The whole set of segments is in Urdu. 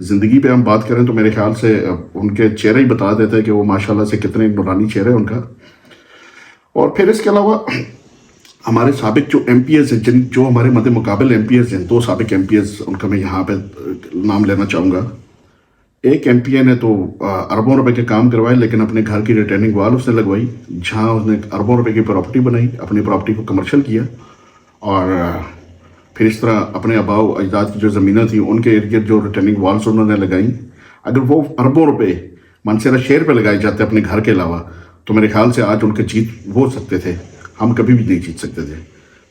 زندگی پہ ہم بات کریں تو میرے خیال سے ان کے چہرے ہی بتا دیتے ہیں کہ وہ ماشاءاللہ سے کتنے نورانی چہرے ہیں ان کا. اور پھر اس کے علاوہ ہمارے سابق جو ایم پی ایز ہیں, جو ہمارے مد مقابل ایم پی ایز ہیں, 2 سابق ایم پی ایز ان کا میں یہاں پہ نام لینا چاہوں گا. ایک ایم پی اے نے تو اربوں روپے کے کام کروائے, لیکن اپنے گھر کی ریٹرننگ وال اس نے لگوائی, جہاں اس نے اربوں روپے کی پراپرٹی بنائی, اپنی پراپرٹی کو کمرشل کیا, اور پھر اس طرح اپنے آباء و اجداد کی جو زمینیں تھیں ان کے ارد گرد جو ریٹرننگ والس انہوں نے لگائیں, اگر وہ اربوں روپے منصیرہ شہر پہ لگائے جاتے اپنے گھر کے علاوہ, تو میرے خیال سے آج ان کے جیت ہو سکتے تھے, ہم کبھی بھی نہیں جیت سکتے تھے.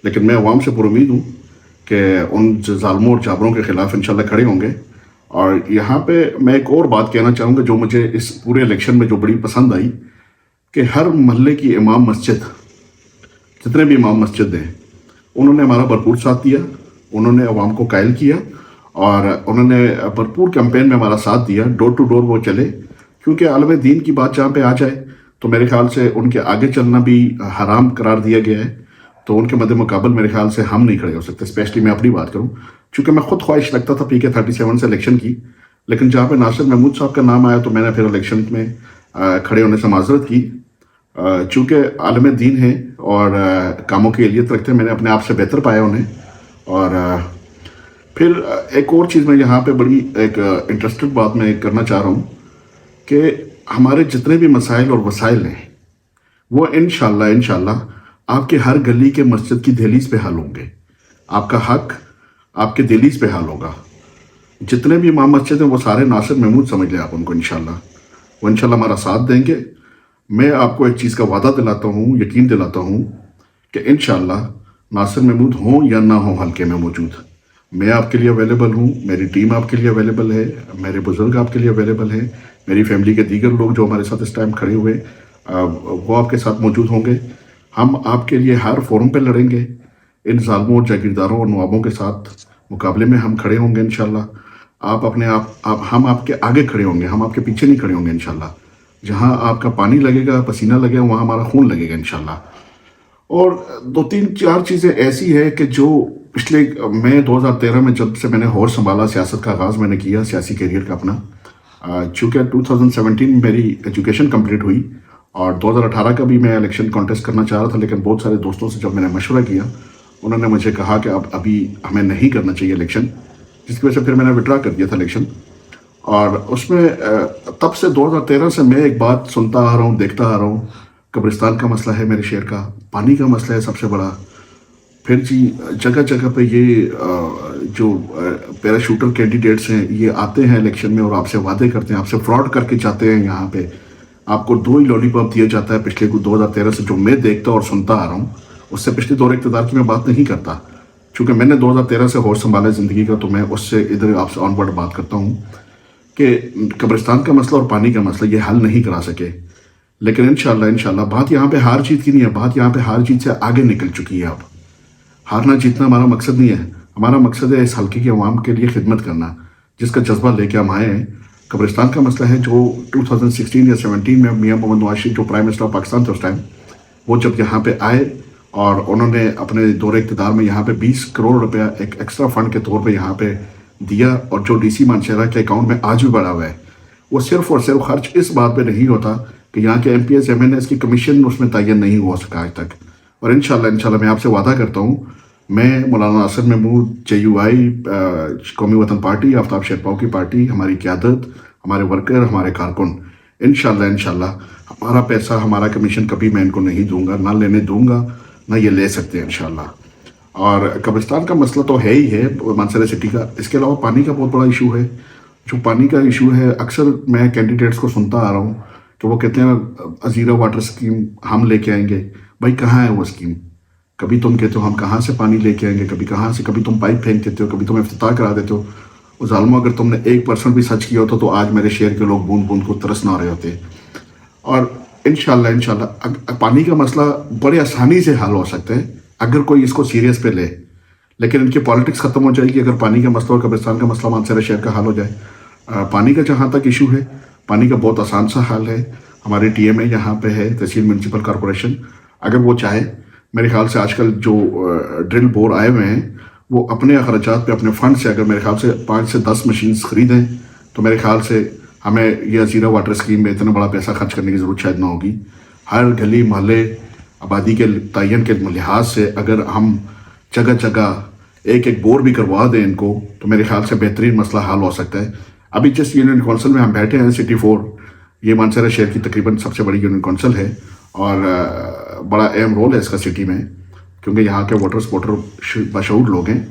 لیکن میں عوام سے پر امید ہوں کہ ان ظالموں اور جابروں کے خلاف انشاءاللہ کھڑے ہوں گے. اور یہاں پہ میں ایک اور بات کہنا چاہوں گا جو مجھے اس پورے الیکشن میں جو بڑی پسند آئی, کہ ہر محلے کی امام مسجد, جتنے بھی امام مسجد ہیں, انہوں نے ہمارا بھرپور ساتھ دیا, انہوں نے عوام کو قائل کیا, اور انہوں نے بھرپور کیمپین میں ہمارا ساتھ دیا. ڈور ٹو ڈور وہ چلے, کیونکہ عالم دین کی بات جہاں پہ آ جائے تو میرے خیال سے ان کے آگے چلنا بھی حرام قرار دیا گیا ہے, تو ان کے مد مقابل میرے خیال سے ہم نہیں کھڑے ہو سکتے. اسپیشلی میں اپنی بات کروں, چونکہ میں خود خواہش رکھتا تھا پی کے 37 سے الیکشن کی, لیکن جہاں پہ ناصر محمود صاحب کا نام آیا تو میں نے پھر الیکشن میں کھڑے ہونے سے معذرت کی. چونکہ عالم دین ہیں اور کاموں کی اہلیت رکھتے ہیں, میں نے اپنے آپ سے بہتر پایا انہیں. اور پھر ایک اور چیز میں یہاں پہ بڑی ایک انٹرسٹڈ بات میں کرنا چاہ رہا ہوں, کہ ہمارے جتنے بھی مسائل اور وسائل ہیں وہ انشاءاللہ آپ کے ہر گلی کے مسجد کی دہلیز پہ حل ہوں گے. آپ کا حق آپ کے دہلیز پہ حل ہوگا. جتنے بھی امام مسجد ہیں وہ سارے ناصر محمود سمجھ لیں آپ ان کو, انشاءاللہ وہ انشاءاللہ ہمارا ساتھ دیں گے. میں آپ کو ایک چیز کا وعدہ دلاتا ہوں, یقین دلاتا ہوں, کہ انشاءاللہ ناصر محمود ہوں یا نہ ہوں حلقے میں موجود, میں آپ کے لیے اویلیبل ہوں, میری ٹیم آپ کے لیے اویلیبل ہے, میرے بزرگ آپ کے لیے اویلیبل ہیں, میری فیملی کے دیگر لوگ جو ہمارے ساتھ اس ٹائم کھڑے ہوئے وہ آپ کے ساتھ موجود ہوں گے. ہم آپ کے لیے ہر فورم پہ لڑیں گے. ان ظالموں اور جاگیرداروں اور نوابوں کے ساتھ مقابلے میں ہم کھڑے ہوں گے انشاءاللہ. آپ اپنے ہم آپ کے آگے کھڑے ہوں گے, ہم آپ کے پیچھے نہیں کھڑے ہوں گے انشاءاللہ. جہاں آپ کا پانی لگے گا, پسینہ لگے گا, وہاں ہمارا خون لگے گا انشاءاللہ. اور 2-3-4 چیزیں ایسی ہے کہ جو پچھلے میں 2013 میں جب سے میں نے ہوش سنبھالا, سیاست کا آغاز میں نے کیا, سیاسی کیریئر کا اپنا, چونکہ 2017 میں میری ایجوکیشن کمپلیٹ ہوئی, اور 2018 کا بھی میں الیکشن کانٹیسٹ کرنا چاہ رہا تھا, لیکن بہت سارے دوستوں سے جب میں نے مشورہ کیا, انہوں نے مجھے کہا کہ ابھی ہمیں نہیں کرنا چاہیے الیکشن, جس کی وجہ سے پھر میں نے وڈرا کر دیا تھا الیکشن. اور اس میں تب سے 2013 سے میں ایک بات سنتا آ رہا ہوں, دیکھتا آ رہا ہوں, قبرستان کا مسئلہ ہے میرے شہر کا, پانی کا مسئلہ ہے سب سے بڑا. پھر جی جگہ جگہ پہ یہ جو پیراشوٹر کینڈیڈیٹس ہیں یہ آتے ہیں الیکشن میں اور آپ سے وعدے کرتے ہیں, آپ سے فراڈ کر کے جاتے ہیں. یہاں پہ آپ کو 2 ہی لالی پاپ دیا جاتا ہے پچھلے 2013 سے, جو میں دیکھتا اور سنتا آ رہا ہوں. اس سے پچھلے دور اقتدار کی میں بات نہیں کرتا, چونکہ میں نے 2013 سے ہوش سنبھالا زندگی کا, تو میں اس سے ادھر آپ سے آن ورڈ بات کرتا ہوں کہ قبرستان کا مسئلہ اور پانی کا مسئلہ یہ حل نہیں کرا سکے. لیکن انشاءاللہ بات یہاں پہ ہار جیت کی نہیں ہے, بات یہاں پہ ہار جیت سے آگے نکل چکی ہے. اب ہارنا جیتنا ہمارا مقصد نہیں ہے, ہمارا مقصد ہے اس حلقے کی عوام کے لیے خدمت کرنا, جس کا جذبہ لے کے ہم آئے ہیں. قبرستان کا مسئلہ ہے جو 2016 یا 17 میں میاں محمد نواز شریف جو پرائم منسٹر آف پاکستان تھے اس ٹائم, وہ جب یہاں پہ آئے اور انہوں نے اپنے دور اقتدار میں یہاں پہ 20 کروڑ روپیہ ایک ایکسٹرا فنڈ کے طور پہ یہاں پہ دیا, اور جو ڈی سی مانشہرہ کے اکاؤنٹ میں آج بھی بڑھا ہوا ہے, وہ صرف اور صرف خرچ اس بات پہ نہیں ہوتا کہ یہاں کے M P S M N S کی کمیشن اس میں تعین نہیں ہو سکا آج تک. اور انشاءاللہ میں آپ سے وعدہ کرتا ہوں, میں مولانا ناصر محمود, JUI قومی وطن پارٹی, آفتاب شیرپاؤ کی پارٹی, ہماری قیادت, ہمارے ورکر, ہمارے کارکن, انشاءاللہ ہمارا پیسہ, ہمارا کمیشن کبھی میں ان کو نہیں دوں گا, نہ لینے دوں گا, نہ یہ لے سکتے ہیں انشاءاللہ. اور قبرستان کا مسئلہ تو ہے ہی ہے مانسہرہ سٹی کا. اس کے علاوہ پانی کا بہت بڑا ایشو ہے. جو پانی کا ایشو ہے, اکثر میں کینڈیڈیٹس کو سنتا آ رہا ہوں کہ وہ کہتے ہیں زیرو واٹر اسکیم ہم لے کے آئیں گے. بھائی کہاں ہے وہ اسکیم؟ کبھی تم کہتے ہو ہم کہاں سے پانی لے کے آئیں گے, کبھی کہاں سے, کبھی تم پائپ پھینک دیتے ہو, کبھی تم افتتاح کرا دیتے ہو. وہ ظالموں, اگر تم نے 1% بھی سچ کیا ہوتا تو آج میرے شہر کے لوگ بوند بوند کو ترس نہ رہے ہوتے. اور انشاءاللہ پانی کا مسئلہ بڑے آسانی سے حل ہو سکتا ہے اگر کوئی اس کو سیریس پہ لے, لیکن ان کی پالیٹکس ختم ہو جائے گی اگر پانی کا مسئلہ اور قبرستان کا مسئلہ مانسہرہ شہر کا حل ہو جائے. پانی کا جہاں تک ایشو ہے, پانی کا بہت آسان سا حل ہے. ہماری TMA یہاں پہ ہے, تحصیل میونسپل کارپوریشن, اگر وہ چاہے, میرے خیال سے آج کل جو ڈرل بور آئے ہوئے ہیں وہ اپنے اخراجات پہ, اپنے فنڈ سے, اگر میرے خیال سے 5 سے 10 مشینز خریدیں تو میرے خیال سے ہمیں یہ زیرو واٹر اسکیم میں اتنا بڑا پیسہ خرچ کرنے کی ضرورت شاید نہ ہوگی. ہر گلی محلے آبادی کے تعین کے لحاظ سے اگر ہم جگہ جگہ ایک ایک بور بھی کروا دیں ان کو تو میرے خیال سے بہترین مسئلہ حل ہو سکتا ہے. ابھی جس یونین کونسل میں ہم بیٹھے ہیں سٹی 4، یہ مانسہرہ شہر کی تقریباً سب سے بڑی یونین کونسل ہے اور بڑا اہم رول ہے اس کا سٹی میں، کیونکہ یہاں کے ووٹر سپورٹر بشعور لوگ ہیں.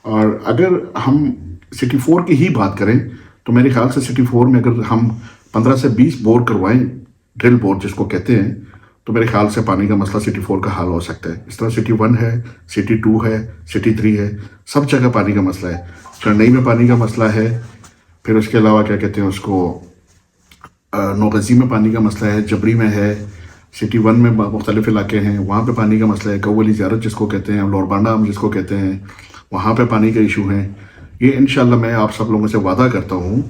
اور اگر ہم سٹی 4 کی ہی بات کریں تو میرے خیال سے سٹی 4 میں اگر ہم 15 سے 20 بور کروائیں، ڈرل بور جس کو کہتے ہیں، تو میرے خیال سے پانی کا مسئلہ سٹی 4 کا حل ہو سکتا ہے. اس طرح سٹی 1 ہے، سٹی 2 ہے، سٹی 3 ہے، سب جگہ پانی کا مسئلہ ہے. چنئی میں پانی کا مسئلہ ہے، پھر اس کے علاوہ کیا کہتے ہیں اس کو نوغزی میں پانی کا مسئلہ ہے، جبری میں ہے، سٹی 1 میں مختلف علاقے ہیں وہاں پہ پانی کا مسئلہ ہے، کولی زیارت جس کو کہتے ہیں، لور بانڈا ہم جس کو کہتے ہیں، وہاں پہ پانی کا ایشو ہے. یہ انشاءاللہ میں آپ سب لوگوں سے وعدہ کرتا ہوں،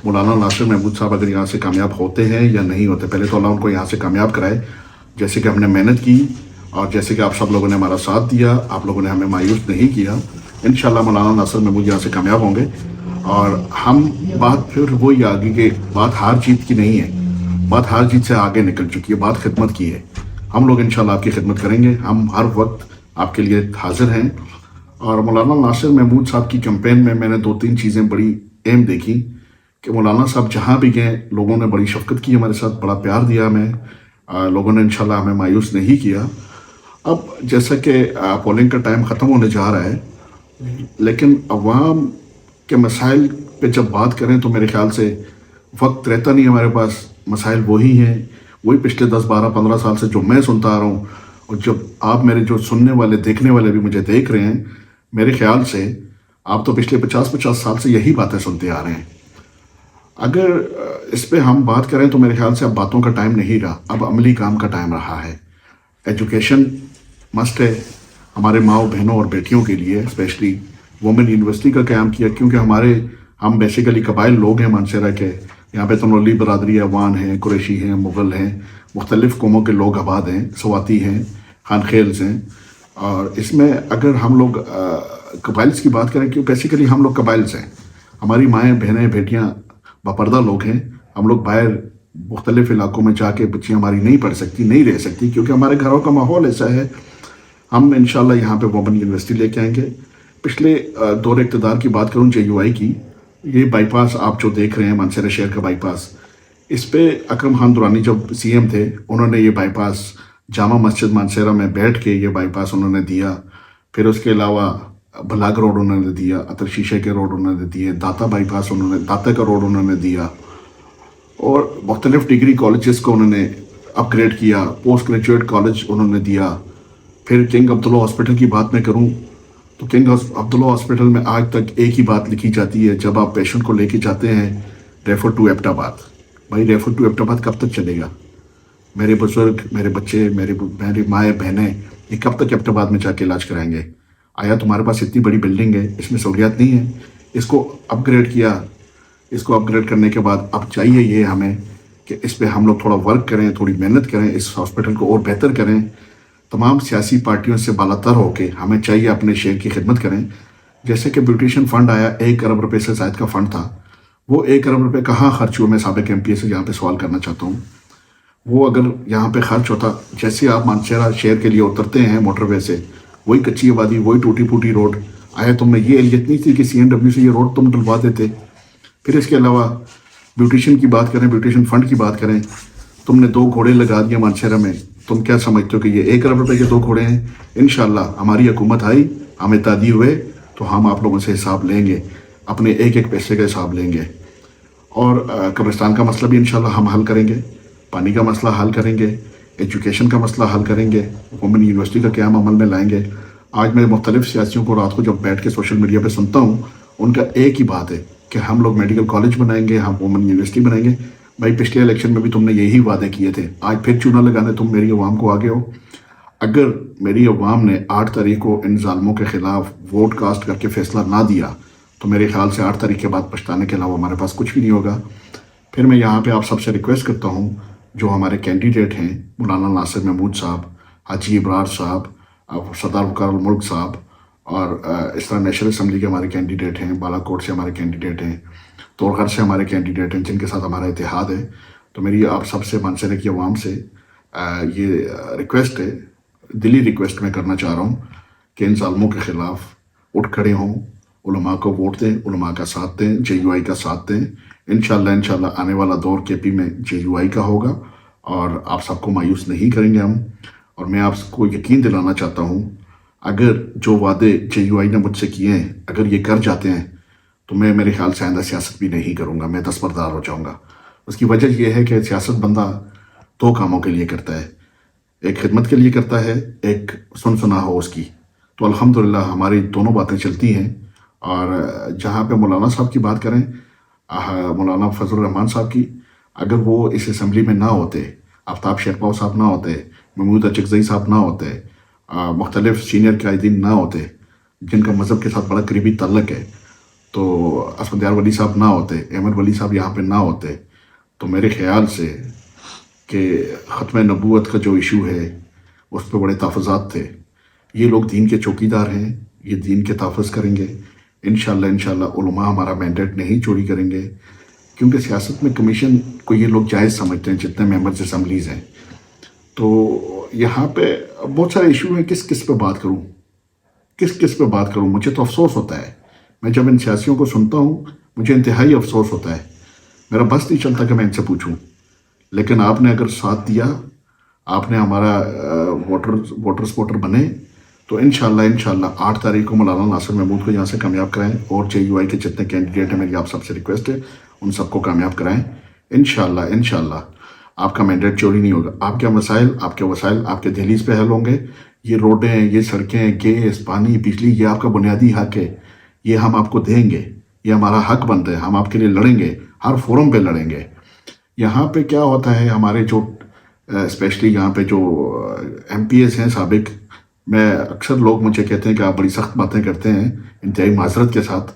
مولانا ناصر محمود صاحب اگر یہاں سے کامیاب ہوتے ہیں یا نہیں ہوتے، پہلے تو اللہ ان کو یہاں سے کامیاب کرائے، جیسے کہ ہم نے محنت کی اور جیسے کہ آپ سب لوگوں نے ہمارا ساتھ دیا، آپ لوگوں نے ہمیں مایوس نہیں کیا. انشاءاللہ مولانا ناصر محمود یہاں سے کامیاب ہوں گے. اور ہم بات پھر وہی آگے کہ بات ہار جیت کی نہیں ہے، بات ہار جیت سے آگے نکل چکی ہے، بات خدمت کی ہے. ہم لوگ انشاءاللہ آپ کی خدمت کریں گے، ہم ہر وقت آپ کے لیے حاضر ہیں. اور مولانا ناصر محمود صاحب کی کیمپین میں نے 2-3 چیزیں بڑی اہم دیکھی کہ مولانا صاحب جہاں بھی گئے لوگوں نے بڑی شفقت کی، ہمارے ساتھ بڑا پیار دیا ہمیں، لوگوں نے انشاءاللہ ہمیں مایوس نہیں کیا. اب جیسا کہ پولنگ کا ٹائم ختم ہونے جا رہا ہے، لیکن عوام کے مسائل پہ جب بات کریں تو میرے خیال سے وقت رہتا نہیں ہمارے پاس. مسائل وہی ہیں، وہی پچھلے 10-12-15 سال سے جو میں سنتا آ رہا ہوں، اور جب آپ میرے جو سننے والے دیکھنے والے بھی مجھے دیکھ رہے ہیں، میرے خیال سے آپ تو پچھلے 50 سال سے یہی باتیں سنتے آ رہے ہیں. اگر اس پہ ہم بات کریں تو میرے خیال سے اب باتوں کا ٹائم نہیں رہا، اب عملی کام کا ٹائم رہا ہے. ایجوکیشن مسٹ ہے ہمارے ماؤں بہنوں اور بیٹیوں کے لیے، اسپیشلی وومن یونیورسٹی کا قیام کیا، کیونکہ ہم بیسیکلی قبائل لوگ ہیں مانسہرہ کے. یہاں پہ تنولی برادری وان ہیں، قریشی ہیں، مغل ہیں، مختلف قوموں کے لوگ آباد ہیں، سواتی ہیں، خانخیلز ہیں. اور اس میں اگر ہم لوگ قبائلز کی بات کریں، کیوں بیسیکلی ہم لوگ قبائلز ہیں، ہماری مائیں بہنیں بیٹیاں باپردہ لوگ ہیں. ہم لوگ باہر مختلف علاقوں میں جا کے بچیاں ہماری نہیں پڑھ سکتی، نہیں رہ سکتی، کیونکہ ہمارے گھروں کا ماحول ایسا ہے. ہم انشاءاللہ یہاں پہ وومن یونیورسٹی لے کے آئیں گے. پچھلے دور اقتدار کی بات کروں JUI کی، یہ بائی پاس آپ جو دیکھ رہے ہیں مانسہرہ شہر کا بائی پاس، اس پہ اکرم خان درانی جب CM تھے انہوں نے یہ بائی پاس جامع مسجد مانسہرہ میں بیٹھ کے یہ بائی پاس انہوں نے دیا. پھر اس کے علاوہ بھلاگ روڈ انہوں نے دیا، عطر شیشے کے روڈ انہوں نے دیے، داتا بائی پاس داتا کا روڈ انہوں نے دیا، اور مختلف ڈگری کالجز کو انہوں نے اپ گریڈ کیا، پوسٹ گریجویٹ کالج انہوں نے دیا. پھر کنگ عبداللہ ہاسپٹل کی بات میں کروں تو کنگ عبداللہ ہاسپٹل میں آج تک ایک ہی بات لکھی جاتی ہے جب آپ پیشنٹ کو لے کے جاتے ہیں، ریفر ٹو ایبٹ آباد. بھائی ریفر ٹو ایبٹ آباد کب تک چلے گا؟ میرے بزرگ، میرے بچے، میری مائیں بہنیں یہ کب تک ایبٹ آباد میں جا کے علاج کرائیں گے؟ آیا تمہارے پاس اتنی بڑی بلڈنگ ہے، اس میں سہولیات نہیں ہے؟ اس کو اپ گریڈ کیا، اس کو اپ گریڈ کرنے کے بعد اب چاہیے یہ ہمیں کہ اس پہ ہم لوگ تھوڑا ورک کریں، تھوڑی محنت کریں، اس ہاسپٹل کو اور بہتر کریں. تمام سیاسی پارٹیوں سے بالاتر ہو کے ہمیں چاہیے اپنے شہر کی خدمت کریں. جیسے کہ بیوٹیشن فنڈ آیا، 1 ارب روپے سے زائد کا فنڈ تھا، وہ 1 ارب روپے کہاں خرچ ہوئے؟ میں سابق MP سے یہاں پہ سوال کرنا چاہتا ہوں. وہ اگر یہاں پہ خرچ ہوتا، جیسے آپ مانسہرہ شہر کے لیے اترتے ہیں موٹر وے سے، وہی کچی آبادی، وہی ٹوٹی پھوٹی روڈ، آیا تم نے یہ اہلیت نہیں تھی کہ CNW سے یہ روڈ تم ڈلوا دیتے؟ پھر اس کے علاوہ بیوٹیشن کی بات کریں، بیوٹیشن فنڈ کی بات کریں، تم نے 2 گھوڑے لگا دیا مانسہرہ میں. تم کیا سمجھتے ہو کہ یہ 1 ارب روپے کے 2 گھوڑے ہیں؟ انشاءاللہ ہماری حکومت آئی، ہم اتحادی ہوئے تو ہم آپ لوگوں سے حساب لیں گے، اپنے ایک ایک پیسے کا حساب لیں گے. اور قبرستان کا مسئلہ بھی انشاءاللہ ہم حل کریں گے، پانی کا مسئلہ حل کریں گے، ایجوکیشن کا مسئلہ حل کریں گے، وومن یونیورسٹی کا قیام عمل میں لائیں گے. آج میں مختلف سیاسیوں کو رات کو جب بیٹھ کے سوشل میڈیا پہ سنتا ہوں، ان کا ایک ہی بات ہے کہ ہم لوگ میڈیکل کالج بنائیں گے، ہم وومن یونیورسٹی بنائیں گے. بھائی پچھلے الیکشن میں بھی تم نے یہی وعدے کیے تھے، آج پھر چونا لگانے تم میری عوام کو آگے ہو. اگر میری عوام نے 8 تاریخ کو ان ظالموں کے خلاف ووٹ کاسٹ کر کے فیصلہ نہ دیا تو میرے خیال سے 8 تاریخ کے بعد پچھتانے کے علاوہ ہمارے پاس کچھ بھی نہیں ہوگا. پھر میں یہاں پہ آپ سب سے ریکویسٹ کرتا ہوں، جو ہمارے کینڈیڈیٹ ہیں مولانا ناصر محمود صاحب، حاجی ابرار صاحب، صدر وقار الملک صاحب، اور اس طرح نیشنل اسمبلی کے ہمارے کینڈیڈیٹ ہیں، بالا کوٹ سے ہمارے کینڈیڈیٹ ہیں، توڑغر سے ہمارے کینڈیڈیٹ ہیں جن کے ساتھ ہمارا اتحاد ہے. تو میری آپ سب سے منصرے کی عوام سے یہ ریکویسٹ ہے، دلی ریکویسٹ میں کرنا چاہ رہا ہوں کہ ان ظالموں کے خلاف اٹھ کھڑے ہوں، علماء کو ووٹ دیں، علماء کا ساتھ دیں، جے یو آئی کا ساتھ دیں. انشاءاللہ آنے والا دور کے پی میں جے یو آئی کا ہوگا اور آپ سب کو مایوس نہیں کریں گے ہم. اور میں آپ کو یقین دلانا چاہتا ہوں اگر جو وعدے جے یو آئی نے مجھ سے کیے ہیں اگر یہ کر جاتے ہیں تو میں میرے خیال سے آئندہ سیاست بھی نہیں کروں گا، میں دستبردار ہو جاؤں گا. اس کی وجہ یہ ہے کہ سیاست بندہ دو کاموں کے لیے کرتا ہے، ایک خدمت کے لیے کرتا ہے، ایک سنا ہو اس کی. تو الحمدللہ ہماری دونوں باتیں چلتی ہیں. اور جہاں پہ مولانا صاحب کی بات کریں، مولانا فضل الرحمان صاحب کی، اگر وہ اس اسمبلی میں نہ ہوتے، آفتاب شیرپاؤ صاحب نہ ہوتے، محمود اچکزئی صاحب نہ ہوتے، مختلف سینئر قائدین نہ ہوتے جن کا مذہب کے ساتھ بڑا قریبی تعلق ہے، تو اسفندیار ولی صاحب نہ ہوتے، احمد ولی صاحب یہاں پہ نہ ہوتے، تو میرے خیال سے کہ ختم نبوت کا جو ایشو ہے اس پہ بڑے تحفظات تھے. یہ لوگ دین کے چوکیدار ہیں، یہ دین کے تحفظ کریں گے. انشاءاللہ علماء ہمارا مینڈیٹ نہیں چوری کریں گے، کیونکہ سیاست میں کمیشن کو یہ لوگ جائز سمجھتے ہیں جتنے ممبرز اسمبلیز ہیں. تو یہاں پہ بہت سارے ایشو ہیں، کس پہ بات کروں، کس پہ بات کروں. مجھے تو افسوس ہوتا ہے، میں جب ان سیاسیوں کو سنتا ہوں مجھے انتہائی افسوس ہوتا ہے. میرا بس نہیں چلتا کہ میں ان سے پوچھوں. لیکن آپ نے اگر ساتھ دیا، آپ نے ہمارا ووٹر سپورٹر بنے، تو انشاءاللہ 8 تاریخ کو مولانا ناصر محمود کو یہاں سے کامیاب کرائیں، اور جے یو آئی کے جتنے کینڈیڈیٹ ہیں میری آپ سب سے ریکویسٹ ہے ان سب کو کامیاب کرائیں. انشاءاللہ آپ کا مینڈیٹ چوری نہیں ہوگا. آپ کے مسائل، آپ کے وسائل آپ کے دہلیز پہ حل ہوں گے. یہ روڈیں، یہ سڑکیں، گیس، پانی، بجلی، یہ آپ کا بنیادی حق ہے، یہ ہم آپ کو دیں گے، یہ ہمارا حق بنتا ہے. ہم آپ کے لیے لڑیں گے، ہر فورم پہ لڑیں گے. یہاں پہ کیا ہوتا ہے، ہمارے جو اسپیشلی یہاں پہ جو ایم پی ایس ہیں سابق، میں اکثر لوگ مجھے کہتے ہیں کہ آپ بڑی سخت باتیں کرتے ہیں، انتہائی معذرت کے ساتھ،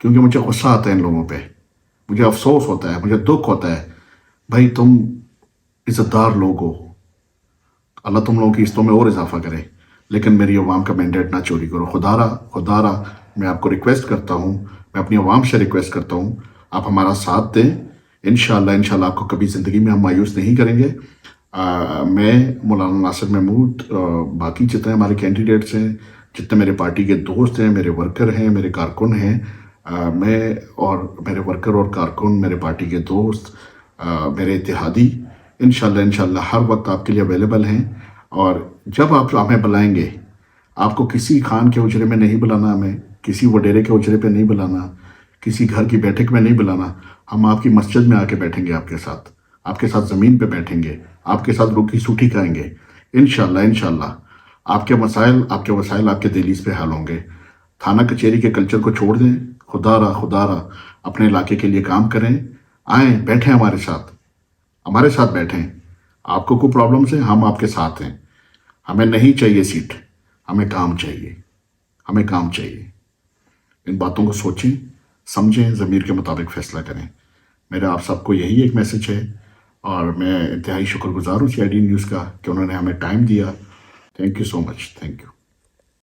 کیونکہ مجھے غصہ آتا ہے ان لوگوں پہ، مجھے افسوس ہوتا ہے، مجھے دکھ ہوتا ہے. بھائی تم عزت دار لوگ ہو، اللہ تم لوگوں کی عزتوں میں اور اضافہ کرے، لیکن میری عوام کا مینڈیٹ نہ چوری کرو. خدا را میں آپ کو ریکویسٹ کرتا ہوں، میں اپنی عوام سے ریکویسٹ کرتا ہوں، آپ ہمارا ساتھ دیں. انشاءاللہ آپ کو کبھی زندگی میں ہم مایوس نہیں کریں گے. میں، مولانا ناصر محمود، باقی جتنے ہمارے کینڈیڈیٹس ہیں، جتنے میرے پارٹی کے دوست ہیں، میرے ورکر ہیں، میرے کارکن ہیں، میں اور میرے ورکر اور کارکن، میرے پارٹی کے دوست، میرے اتحادی، انشاءاللہ ہر وقت آپ کے لیے اویلیبل ہیں. اور جب آپ ہمیں بلائیں گے، آپ کو کسی خان کے اجرے میں نہیں بلانا، ہمیں کسی وڈیرے کے اجرے پہ نہیں بلانا، کسی گھر کی بیٹھک میں نہیں بلانا. ہم آپ کی مسجد میں آ کے بیٹھیں گے، آپ کے ساتھ زمین پہ بیٹھیں گے، آپ کے ساتھ روٹی سوٹی کھائیں گے. انشاءاللہ آپ کے مسائل، آپ کے وسائل آپ کے دہلیز پہ حل ہوں گے. تھانہ کچہری کے کلچر کو چھوڑ دیں. خدا را اپنے علاقے کے لیے کام کریں. آئیں، بیٹھیں ہمارے ساتھ بیٹھیں. آپ کو کوئی پرابلمس ہے، ہم آپ کے ساتھ ہیں. ہمیں نہیں چاہیے سیٹ، ہمیں کام چاہیے. ان باتوں کو سوچیں، سمجھیں، ضمیر کے مطابق فیصلہ کریں. میرا آپ سب کو یہی ایک میسج ہے، اور میں انتہائی شکر گزار ہوں سی آئی ڈی نیوز کا کہ انہوں نے ہمیں ٹائم دیا. Thank you so much. Thank you.